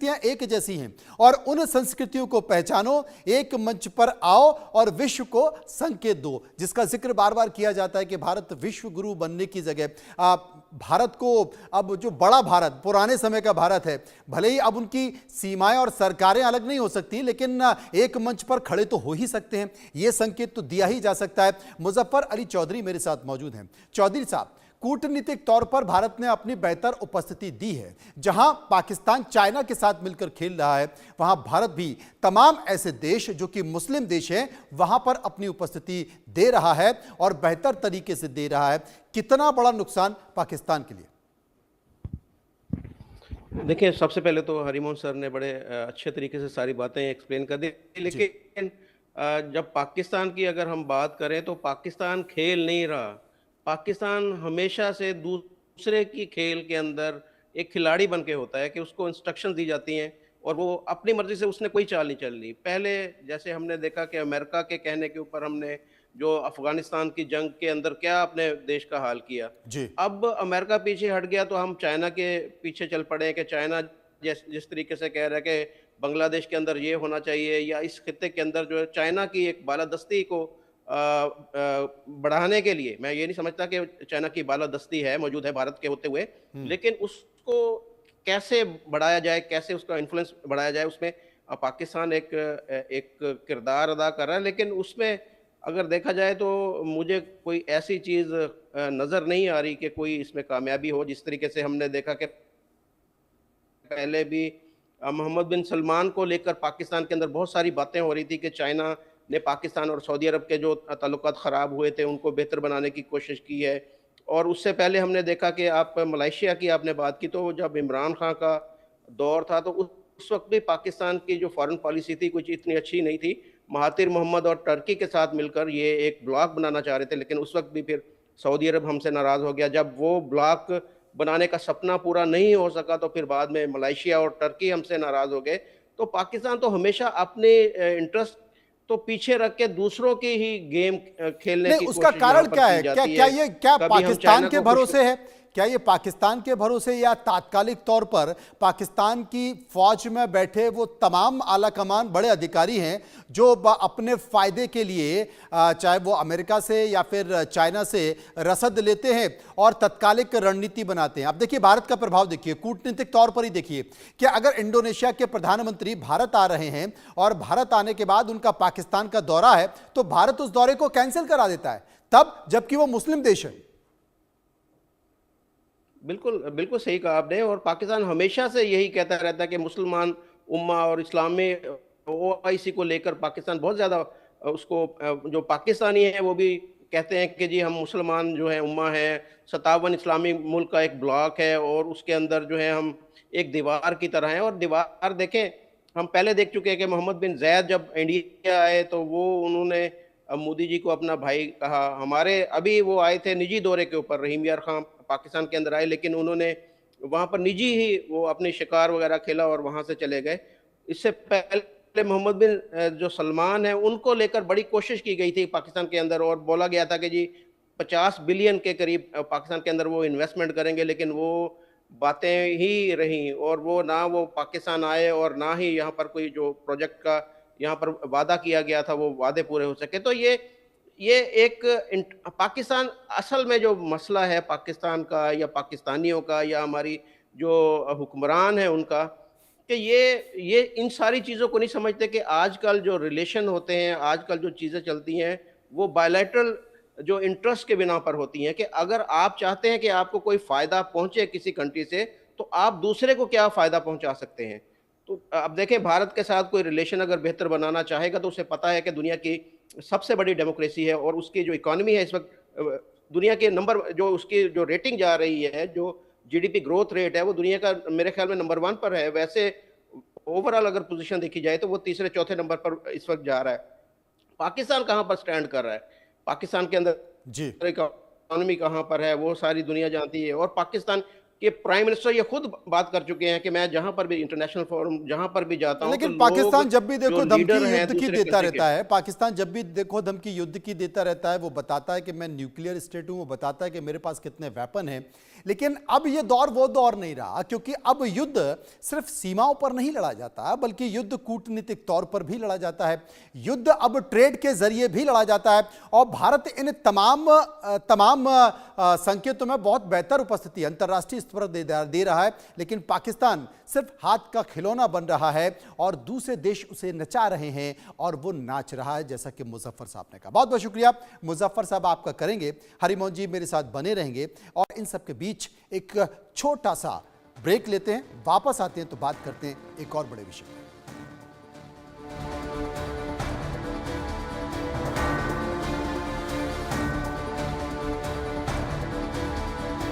संस्कृतियां एक जैसी हैं और उन संस्कृतियों को पहचानो, एक मंच पर आओ और विश्व को संकेत दो, जिसका जिक्र बार बार किया जाता है कि भारत विश्व गुरु बनने की जगह भारत को अब जो बड़ा भारत, पुराने समय का भारत है, भले ही अब उनकी सीमाएं और सरकारें अलग नहीं हो सकती, लेकिन एक मंच पर खड़े तो हो ही सकते हैं। यह संकेत तो दिया ही जा सकता है। मुजफ्फर अली चौधरी मेरे साथ मौजूद हैं। चौधरी साहब, कूटनीतिक तौर पर भारत ने अपनी बेहतर उपस्थिति दी है। जहां पाकिस्तान चाइना के साथ मिलकर खेल रहा है, वहां भारत भी तमाम ऐसे देश जो कि मुस्लिम देश हैं वहां पर अपनी उपस्थिति दे रहा है और बेहतर तरीके से दे रहा है। कितना बड़ा नुकसान पाकिस्तान के लिए? देखिए, सबसे पहले तो हरिमोहन सर ने बड़े अच्छे तरीके से सारी बातें एक्सप्लेन कर दी, लेकिन जब पाकिस्तान की अगर हम बात करें तो पाकिस्तान खेल नहीं रहा। पाकिस्तान हमेशा से दूसरे की खेल के अंदर एक खिलाड़ी बन के होता है कि उसको इंस्ट्रक्शन दी जाती हैं और वो अपनी मर्जी से उसने कोई चाल नहीं चल ली। पहले जैसे हमने देखा कि अमेरिका के कहने के ऊपर हमने जो अफगानिस्तान की जंग के अंदर क्या अपने देश का हाल किया, अब अमेरिका पीछे हट गया तो हम चाइना के पीछे चल पड़े कि चाइना जिस तरीके से कह रहा है कि बांग्लादेश के अंदर ये होना चाहिए, या इस खित्ते के अंदर जो है चाइना की एक बालादस्ती को बढ़ाने के लिए, मैं ये नहीं समझता कि चाइना की बालादस्ती है मौजूद है भारत के होते हुए, लेकिन उसको कैसे बढ़ाया जाए, कैसे उसका इन्फ्लुएंस बढ़ाया जाए, उसमें पाकिस्तान एक किरदार अदा कर रहा है। लेकिन उसमें अगर देखा जाए तो मुझे कोई ऐसी चीज़ नज़र नहीं आ रही कि कोई इसमें कामयाबी हो। जिस तरीके से हमने देखा कि पहले भी मोहम्मद बिन सलमान को लेकर पाकिस्तान के अंदर बहुत सारी बातें हो रही थी कि चाइना ने पाकिस्तान और सऊदी अरब के जो ताल्लुकात ख़राब हुए थे उनको बेहतर बनाने की कोशिश की है। और उससे पहले हमने देखा कि आप मलेशिया की आपने बात की, तो जब इमरान खान का दौर था तो उस वक्त भी पाकिस्तान की जो फॉरेन पॉलिसी थी कुछ इतनी अच्छी नहीं थी। महातिर मोहम्मद और टर्की के साथ मिलकर ये एक ब्लॉक बनाना चाह रहे थे, लेकिन उस वक्त भी फिर सऊदी अरब हमसे नाराज़ हो गया। जब वो ब्लॉक बनाने का सपना पूरा नहीं हो सका तो फिर बाद में मलेशिया और टर्की हमसे नाराज़ हो गए। तो पाकिस्तान तो हमेशा अपने इंटरेस्ट तो पीछे रख के दूसरों की ही गेम खेलने की उसका कोशिश कारण क्या है? की जाती है। क्या ये पाकिस्तान के भरोसे है? क्या ये पाकिस्तान के भरोसे, या तात्कालिक तौर पर पाकिस्तान की फौज में बैठे वो तमाम आला कमान बड़े अधिकारी हैं जो अपने फायदे के लिए चाहे वो अमेरिका से या फिर चाइना से रसद लेते हैं और तत्कालिक रणनीति बनाते हैं? अब देखिए, भारत का प्रभाव देखिए, कूटनीतिक तौर पर ही देखिए कि अगर इंडोनेशिया के प्रधानमंत्री भारत आ रहे हैं और भारत आने के बाद उनका पाकिस्तान का दौरा है तो भारत उस दौरे को कैंसिल करा देता है, तब जबकि वो मुस्लिम देश है। बिल्कुल बिल्कुल सही कहा आपने। और पाकिस्तान हमेशा से यही कहता रहता है कि मुसलमान उम्मा और इस्लामी ओआईसी को लेकर पाकिस्तान बहुत ज़्यादा उसको, जो पाकिस्तानी है वो भी कहते हैं कि जी हम मुसलमान जो है उम्मा है, 57 इस्लामी मुल्क का एक ब्लॉक है और उसके अंदर जो है हम एक दीवार की तरह हैं। और दीवार देखें, हम पहले देख चुके हैं कि मोहम्मद बिन जैद जब इंडिया आए तो वो उन्होंने मोदी जी को अपना भाई कहा। हमारे अभी वो आए थे निजी दौरे के ऊपर, रहीम यार खान पाकिस्तान के अंदर आए, लेकिन उन्होंने वहाँ पर निजी ही वो अपने शिकार वगैरह खेला और वहाँ से चले गए। इससे पहले मोहम्मद बिन जो सलमान है उनको लेकर बड़ी कोशिश की गई थी पाकिस्तान के अंदर और बोला गया था कि जी 50 बिलियन के करीब पाकिस्तान के अंदर वो इन्वेस्टमेंट करेंगे, लेकिन वो बातें ही रहीं और वो ना वो पाकिस्तान आए और ना ही यहाँ पर कोई जो प्रोजेक्ट का यहाँ पर वादा किया गया था वो वादे पूरे हो सके। तो ये एक पाकिस्तान, असल में जो मसला है पाकिस्तान का या पाकिस्तानियों का या हमारी जो हुक्मरान है उनका, कि ये इन सारी चीज़ों को नहीं समझते कि आजकल जो रिलेशन होते हैं, आजकल जो चीज़ें चलती हैं वो बायलैटरल जो इंटरेस्ट के बिना पर होती हैं। कि अगर आप चाहते हैं कि आपको कोई फ़ायदा पहुँचे किसी कंट्री से, तो आप दूसरे को क्या फ़ायदा पहुँचा सकते हैं। तो अब देखें, भारत के साथ कोई रिलेशन अगर बेहतर बनाना चाहेगा तो उसे पता है कि दुनिया की सबसे बड़ी डेमोक्रेसी है और उसकी जो इकोनॉमी है इस वक्त दुनिया के नंबर, जो उसकी जो रेटिंग जा रही है, जो जीडीपी ग्रोथ रेट है वो दुनिया का मेरे ख्याल में नंबर 1 पर है। वैसे ओवरऑल अगर पोजीशन देखी जाए तो वो तीसरे चौथे नंबर पर इस वक्त जा रहा है। पाकिस्तान कहाँ पर स्टैंड कर रहा है, पाकिस्तान के अंदर इकोनॉमी कहाँ पर है वो सारी दुनिया जानती है। और पाकिस्तान के प्राइम मिनिस्टर ये खुद बात कर चुके हैं कि मैं जहां पर भी इंटरनेशनल फोरम जहां पर भी जाता हूं, लेकिन तो पाकिस्तान जब भी देखो धमकी युद्ध की देता के रहता है, पाकिस्तान जब भी देखो धमकी युद्ध की देता रहता है, वो बताता है कि मैं न्यूक्लियर स्टेट हूं, वो बताता है कि मेरे पास कितने वेपन हैं, लेकिन अब यह दौर वो दौर नहीं रहा, क्योंकि अब युद्ध सिर्फ सीमाओं पर नहीं लड़ा जाता, बल्कि युद्ध कूटनीतिक तौर पर भी लड़ा जाता है। युद्ध अब ट्रेड के जरिए भी लड़ा जाता है और भारत इन तमाम संकेतों में बहुत बेहतर उपस्थिति अंतर्राष्ट्रीय स्तर पर दे रहा है। लेकिन पाकिस्तान सिर्फ हाथ का खिलौना बन रहा है और दूसरे देश उसे नचा रहे हैं और वो नाच रहा है, जैसा कि मुजफ्फर साहब ने कहा। बहुत बहुत शुक्रिया मुजफ्फर साहब, आपका करेंगे। हरिमोहन जी मेरे साथ बने रहेंगे और इन सब के बीच एक छोटा सा ब्रेक लेते हैं, वापस आते हैं तो बात करते हैं एक और बड़े विषय पर।